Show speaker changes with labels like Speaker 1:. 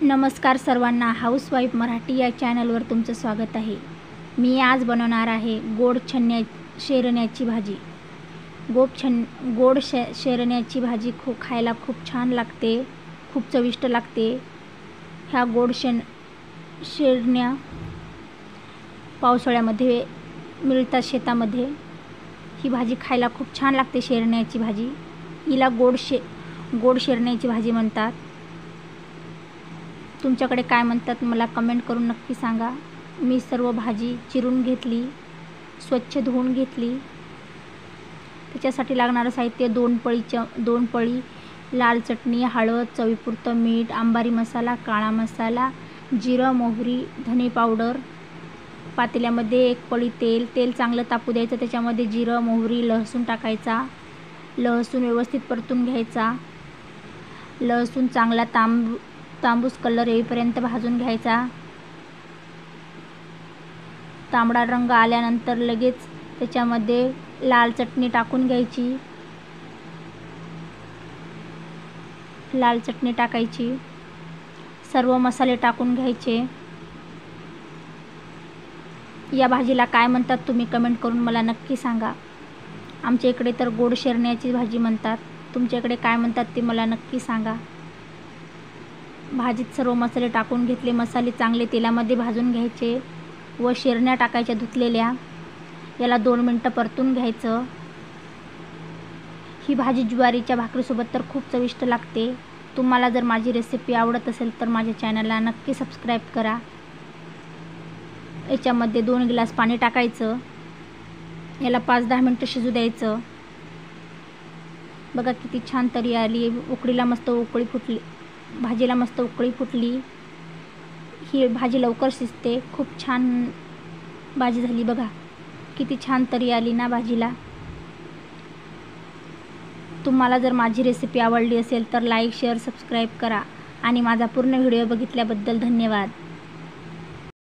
Speaker 1: नमस्कार सर्वांना, हाऊसवाईफ मराठी या चॅनलवर तुमचं स्वागत आहे। मी आज बनवणार आहे शेरण्याची भाजी। शेरण्याची भाजी खायला खूप छान लागते, खूप चविष्ट लागते। ह्या शेरण्या पावसाळ्यामध्ये मिळतात शेतामध्ये। ही भाजी खायला खूप छान लागते। शेरण्याची भाजी हिला गोड शेरण्याची भाजी म्हणतात। तुमच्याकडे काय म्हणतात मला कमेंट करून नक्की सांगा। मी सर्व भाजी चिरून घेतली, स्वच्छ धुवून घेतली। त्याच्यासाठी लागणारं साहित्य 2 पळी लाल चटणी, हळद, चवीपुरतं मीठ, अंबारी मसाला, काळा मसाला, जिरं, मोहरी, धने पावडर। पातेल्यामध्ये 1 पळी तेल चांगलं तापू द्यायचं। त्याच्यामध्ये जिरं, मोहरी, लसूण टाकायचा। लसूण व्यवस्थित परतून घ्यायचा। लसूण चांगला तांबूस कलर येईपर्यंत भाजून घ्यायचा। तांबडा रंग आल्यानंतर लगेच त्याच्यामध्ये लाल चटणी टाकून घ्यायची। लाल चटणी टाकायची, सर्व मसाले टाकून घ्यायचे। या भाजीला काय म्हणतात तुम्ही कमेंट करून मला नक्की सांगा। आमच्या इकडे तर गोड शेरण्याची भाजी म्हणतात, तुमच्याकडे काय म्हणतात ते मला नक्की सांगा। भाजीत सर्व मसाले टाकून घेतले। मसाले चांगले तेलामध्ये भाजून घ्यायचे व शेरण्या टाकायच्या धुतलेल्या। याला 2 मिनिटं परतून घ्यायचं। ही भाजी ज्वारीच्या भाकरीसोबत तर खूप चविष्ट लागते। तुम्हाला जर माझी रेसिपी आवडत असेल तर माझ्या चॅनलला नक्की सबस्क्राईब करा। याच्यामध्ये 2 ग्लास पाणी टाकायचं। याला 5-10 मिनिटं शिजू द्यायचं। बघा किती छान तरी आली, भाजीला मस्त उकळी फुटली। ही भाजी लवकर शिजते, खूप छान भाजी झाली। बघा किती छान तरी आली ना भाजीला। तुम्हाला जर माझी रेसिपी आवडली असेल तर लाईक, शेअर, सबस्क्राईब करा आणि माझा पूर्ण व्हिडिओ बघितल्याबद्दल धन्यवाद।